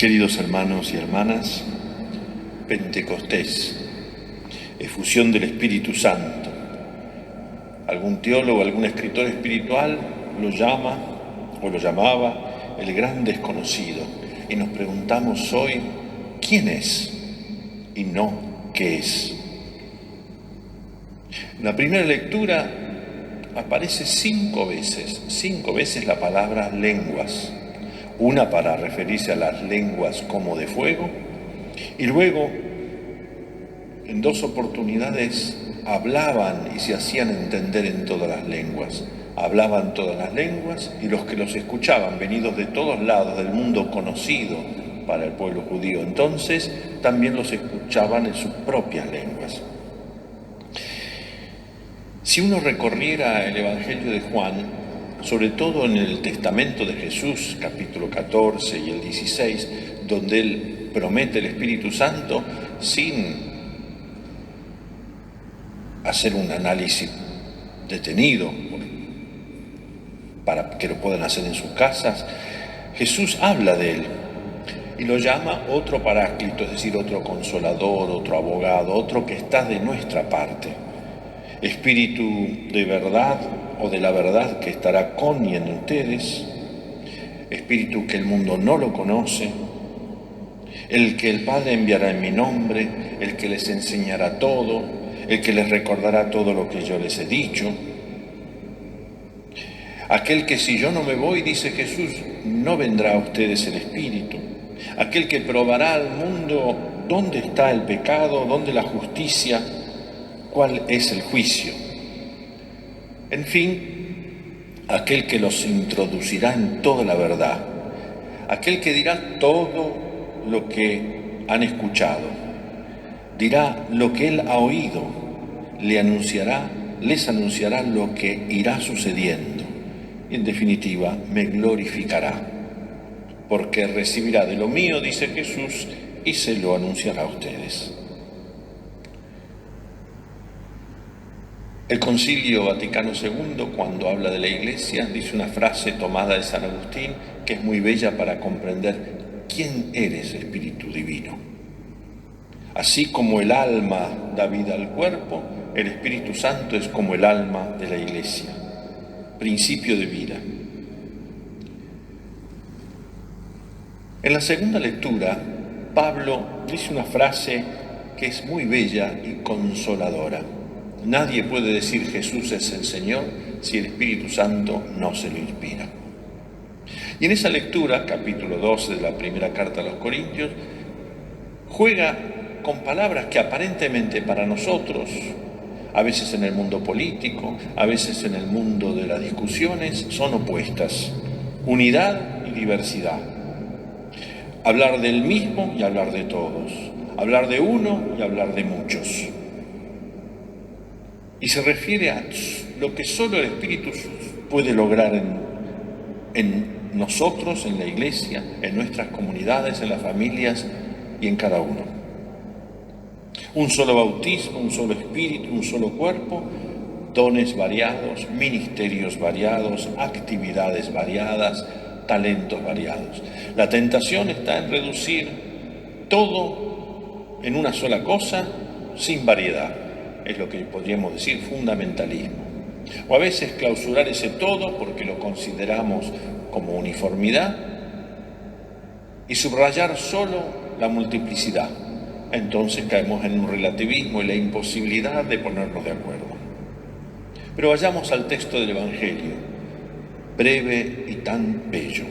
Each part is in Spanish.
Queridos hermanos y hermanas, Pentecostés, efusión del Espíritu Santo. Algún teólogo, algún escritor espiritual lo llama o lo llamaba el gran desconocido. Y nos preguntamos hoy, ¿quién es? Y no, ¿qué es? En la primera lectura aparece 5 veces la palabra lenguas. Una para referirse a las lenguas como de fuego, y luego en 2 oportunidades hablaban y se hacían entender en todas las lenguas. Hablaban todas las lenguas y los que los escuchaban, venidos de todos lados del mundo conocido para el pueblo judío, entonces también los escuchaban en sus propias lenguas. Si uno recorriera el Evangelio de Juan, sobre todo en el Testamento de Jesús, capítulo 14 y el 16, donde Él promete el Espíritu Santo sin hacer un análisis detenido para que lo puedan hacer en sus casas, Jesús habla de Él y lo llama otro Paráclito, es decir, otro Consolador, otro Abogado, otro que está de nuestra parte. Espíritu de verdad o de la verdad que estará con y en ustedes, Espíritu que el mundo no lo conoce, el que el Padre enviará en mi nombre, el que les enseñará todo, el que les recordará todo lo que yo les he dicho, aquel que si yo no me voy, dice Jesús, no vendrá a ustedes el Espíritu, aquel que probará al mundo dónde está el pecado, dónde la justicia, cuál es el juicio. En fin, aquel que los introducirá en toda la verdad, aquel que dirá todo lo que han escuchado, dirá lo que él ha oído, les anunciará lo que irá sucediendo y en definitiva me glorificará, porque recibirá de lo mío, dice Jesús, y se lo anunciará a ustedes. El Concilio Vaticano II, cuando habla de la Iglesia, dice una frase tomada de San Agustín que es muy bella para comprender quién eres, Espíritu Divino. Así como el alma da vida al cuerpo, el Espíritu Santo es como el alma de la Iglesia, principio de vida. En la segunda lectura, Pablo dice una frase que es muy bella y consoladora. Nadie puede decir Jesús es el Señor si el Espíritu Santo no se lo inspira. Y en esa lectura, capítulo 12 de la primera carta a los Corintios, juega con palabras que aparentemente para nosotros, a veces en el mundo político, a veces en el mundo de las discusiones, son opuestas. Unidad y diversidad. Hablar del mismo y hablar de todos. Hablar de uno y hablar de muchos. Y se refiere a lo que solo el Espíritu puede lograr en nosotros, en la Iglesia, en nuestras comunidades, en las familias y en cada uno. Un solo bautismo, un solo Espíritu, un solo cuerpo, dones variados, ministerios variados, actividades variadas, talentos variados. La tentación está en reducir todo en una sola cosa sin variedad. Es lo que podríamos decir fundamentalismo. O a veces clausurar ese todo porque lo consideramos como uniformidad y subrayar solo la multiplicidad. Entonces caemos en un relativismo y la imposibilidad de ponernos de acuerdo. Pero vayamos al texto del Evangelio, breve y tan bello.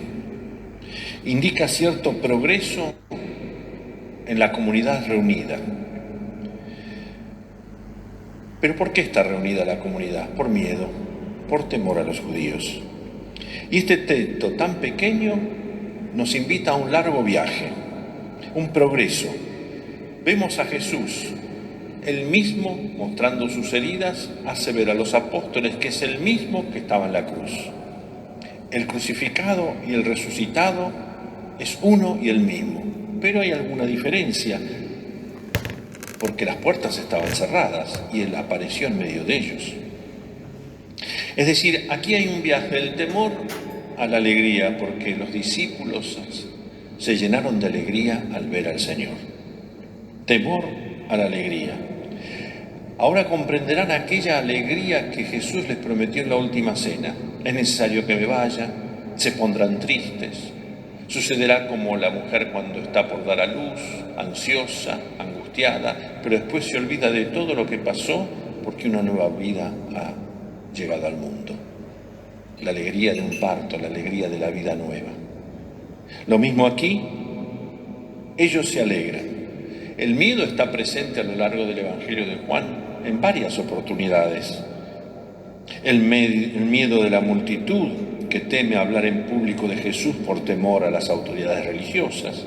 Indica cierto progreso en la comunidad reunida. ¿Pero por qué está reunida la comunidad? Por miedo, por temor a los judíos. Y este texto tan pequeño nos invita a un largo viaje, un progreso. Vemos a Jesús, él mismo, mostrando sus heridas, hace ver a los apóstoles que es el mismo que estaba en la cruz. El crucificado y el resucitado es uno y el mismo, pero hay alguna diferencia, porque las puertas estaban cerradas y él apareció en medio de ellos. Es decir, aquí hay un viaje del temor a la alegría, porque los discípulos se llenaron de alegría al ver al Señor. Temor a la alegría. Ahora comprenderán aquella alegría que Jesús les prometió en la última cena. Es necesario que me vaya, se pondrán tristes. Sucederá como la mujer cuando está por dar a luz, ansiosa, angustiada, pero después se olvida de todo lo que pasó porque una nueva vida ha llegado al mundo. La alegría de un parto, la alegría de la vida nueva. Lo mismo aquí, ellos se alegran. El miedo está presente a lo largo del Evangelio de Juan en varias oportunidades. El miedo de la multitud que teme hablar en público de Jesús por temor a las autoridades religiosas.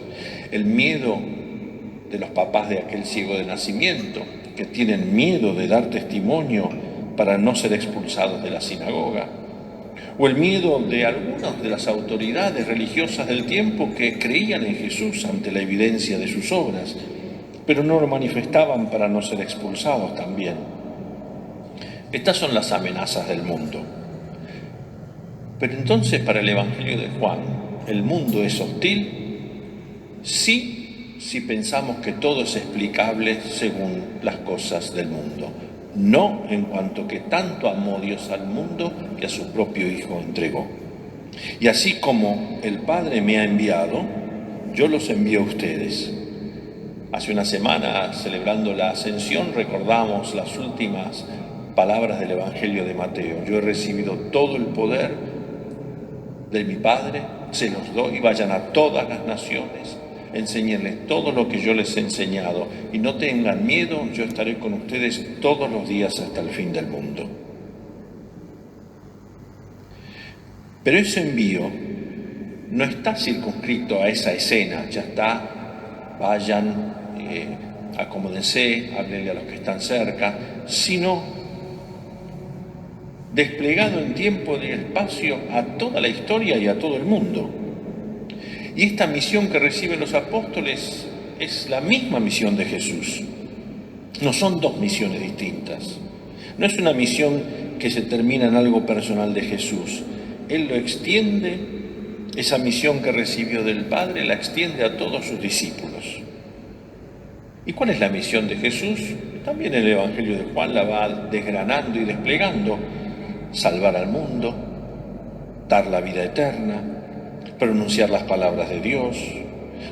El miedo de los papás de aquel ciego de nacimiento que tienen miedo de dar testimonio para no ser expulsados de la sinagoga. O el miedo de algunas de las autoridades religiosas del tiempo que creían en Jesús ante la evidencia de sus obras, pero no lo manifestaban para no ser expulsados también. Estas son las amenazas del mundo. Pero entonces para el Evangelio de Juan, ¿el mundo es hostil? Sí, si pensamos que todo es explicable según las cosas del mundo. No en cuanto que tanto amó Dios al mundo que a su propio Hijo entregó. Y así como el Padre me ha enviado, yo los envío a ustedes. Hace una semana, celebrando la Ascensión, recordamos las últimas palabras del Evangelio de Mateo. Yo he recibido todo el poder de mi Padre, se los doy, vayan a todas las naciones, enséñenles todo lo que yo les he enseñado y no tengan miedo, yo estaré con ustedes todos los días hasta el fin del mundo. Pero ese envío no está circunscrito a esa escena, ya está, vayan, acomódense, háblenle a los que están cerca, sino desplegado en tiempo y espacio a toda la historia y a todo el mundo. Y esta misión que reciben los apóstoles es la misma misión de Jesús. No son dos misiones distintas. No es una misión que se termina en algo personal de Jesús. Él lo extiende, esa misión que recibió del Padre, la extiende a todos sus discípulos. ¿Y cuál es la misión de Jesús? También el Evangelio de Juan la va desgranando y desplegando. Salvar al mundo, dar la vida eterna, pronunciar las palabras de Dios,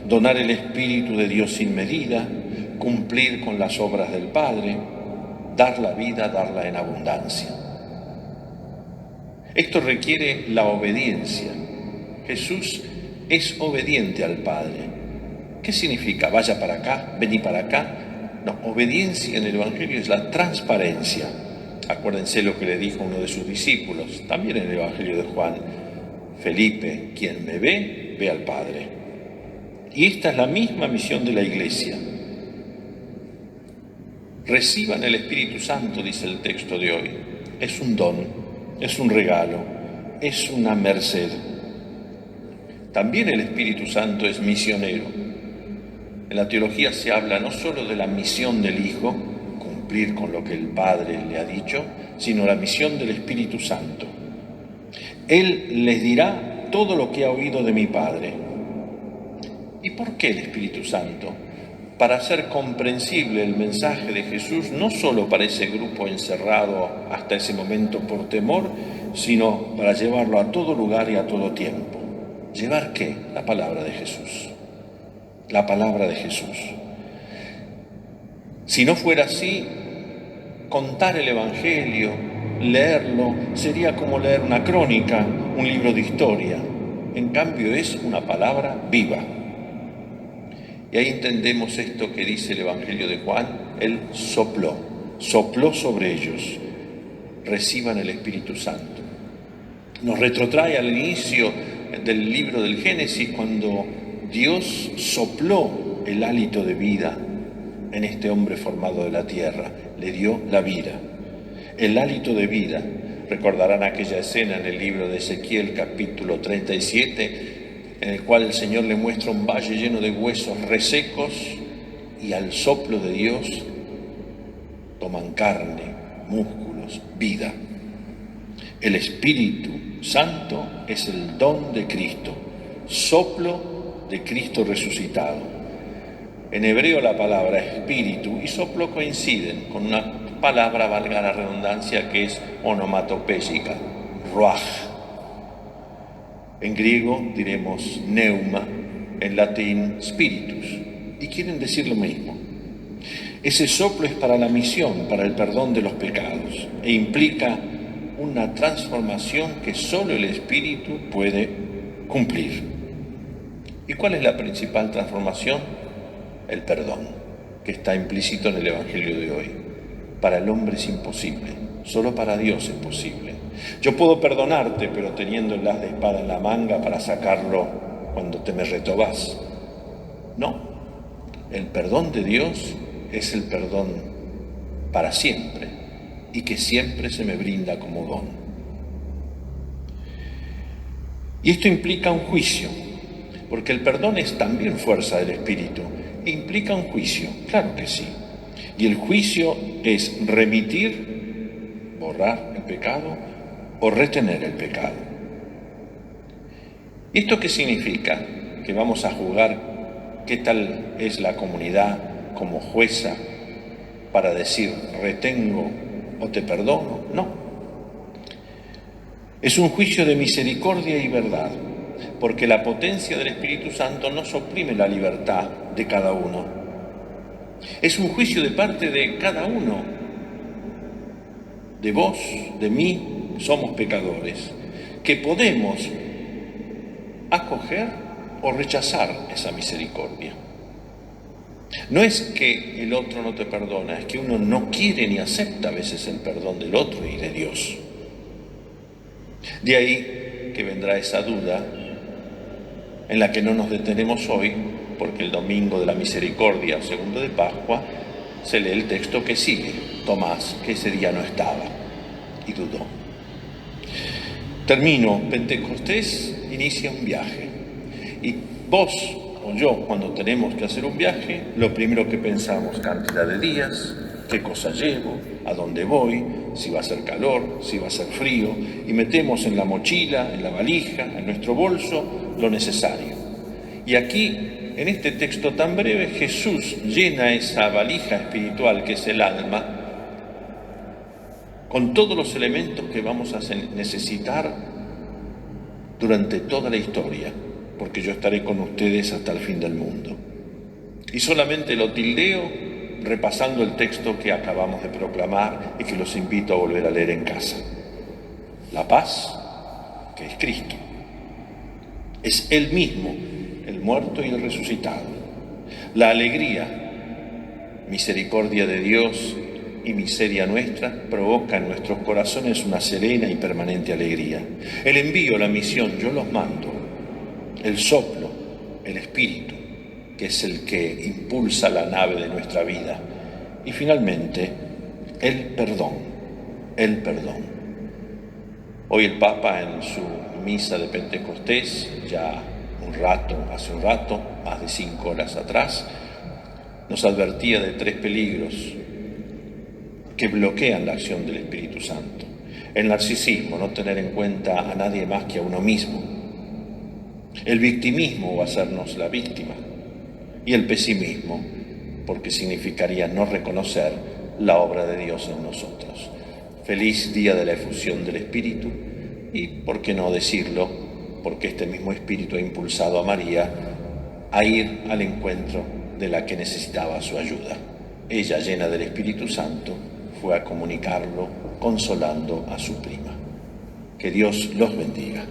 donar el Espíritu de Dios sin medida, cumplir con las obras del Padre, dar la vida, darla en abundancia. Esto requiere la obediencia. Jesús es obediente al Padre. ¿Qué significa? Vaya para acá, vení para acá. No, obediencia en el Evangelio es la transparencia. Acuérdense lo que le dijo uno de sus discípulos, también en el Evangelio de Juan: Felipe, quien me ve, ve al Padre. Y esta es la misma misión de la Iglesia. Reciban el Espíritu Santo, dice el texto de hoy. Es un don, es un regalo, es una merced. También el Espíritu Santo es misionero. En la teología se habla no solo de la misión del Hijo, cumplir con lo que el Padre le ha dicho, sino la misión del Espíritu Santo. Él les dirá todo lo que ha oído de mi Padre. ¿Y por qué el Espíritu Santo? Para hacer comprensible el mensaje de Jesús, no solo para ese grupo encerrado hasta ese momento por temor, sino para llevarlo a todo lugar y a todo tiempo. ¿Llevar qué? La palabra de Jesús. La palabra de Jesús. Si no fuera así, contar el Evangelio, leerlo, sería como leer una crónica, un libro de historia. En cambio es una palabra viva. Y ahí entendemos esto que dice el Evangelio de Juan: Él sopló sobre ellos, reciban el Espíritu Santo. Nos retrotrae al inicio del libro del Génesis, cuando Dios sopló el hálito de vida en este hombre formado de la tierra, le dio la vida, el hálito de vida. Recordarán aquella escena en el libro de Ezequiel, capítulo 37, en el cual el Señor le muestra un valle lleno de huesos resecos y al soplo de Dios toman carne, músculos, vida. El Espíritu Santo es el don de Cristo, soplo de Cristo resucitado. En hebreo la palabra espíritu y soplo coinciden con una palabra, valga la redundancia, que es onomatopéyica, ruach. En griego diremos pneuma, en latín spiritus, y quieren decir lo mismo. Ese soplo es para la misión, para el perdón de los pecados, e implica una transformación que solo el Espíritu puede cumplir. ¿Y cuál es la principal transformación? El perdón, que está implícito en el Evangelio de hoy. Para el hombre es imposible, solo para Dios es posible. Yo puedo perdonarte, pero teniendo el haz de espada en la manga para sacarlo cuando te me retobás. No, el perdón de Dios es el perdón para siempre y que siempre se me brinda como don. Y esto implica un juicio, porque el perdón es también fuerza del Espíritu e implica un juicio, claro que sí. Y el juicio es remitir, borrar el pecado o retener el pecado. ¿Esto qué significa? Que vamos a juzgar qué tal es la comunidad como jueza para decir retengo o te perdono. No. Es un juicio de misericordia y verdad, porque la potencia del Espíritu Santo no suprime la libertad de cada uno. Es un juicio de parte de cada uno. De vos, de mí, somos pecadores, que podemos acoger o rechazar esa misericordia. No es que el otro no te perdona, es que uno no quiere ni acepta a veces el perdón del otro y de Dios. De ahí que vendrá esa duda en la que no nos detenemos hoy, porque el domingo de la misericordia o segundo de Pascua se lee el texto que sigue, Tomás, que ese día no estaba y dudó. Termino, Pentecostés inicia un viaje y vos o yo, cuando tenemos que hacer un viaje, lo primero que pensamos, cantidad de días, qué cosa llevo, a dónde voy, si va a ser calor, si va a ser frío, y metemos en la mochila, en la valija, en nuestro bolso, lo necesario. Y aquí, en este texto tan breve, Jesús llena esa valija espiritual que es el alma, con todos los elementos que vamos a necesitar durante toda la historia, porque yo estaré con ustedes hasta el fin del mundo. Y solamente lo tildeo repasando el texto que acabamos de proclamar y que los invito a volver a leer en casa. La paz, que es Cristo, es Él mismo, el muerto y el resucitado. La alegría, misericordia de Dios y miseria nuestra, provoca en nuestros corazones una serena y permanente alegría. El envío, la misión, yo los mando. El soplo, el Espíritu, que es el que impulsa la nave de nuestra vida. Y finalmente, el perdón, el perdón. Hoy el Papa en su misa de Pentecostés, ya hace un rato, más de 5 horas atrás, nos advertía de 3 peligros que bloquean la acción del Espíritu Santo. El narcisismo, no tener en cuenta a nadie más que a uno mismo. El victimismo o hacernos la víctima. Y el pesimismo, porque significaría no reconocer la obra de Dios en nosotros. Feliz día de la efusión del Espíritu y, ¿por qué no decirlo? Porque este mismo Espíritu ha impulsado a María a ir al encuentro de la que necesitaba su ayuda. Ella, llena del Espíritu Santo, fue a comunicarlo, consolando a su prima. Que Dios los bendiga.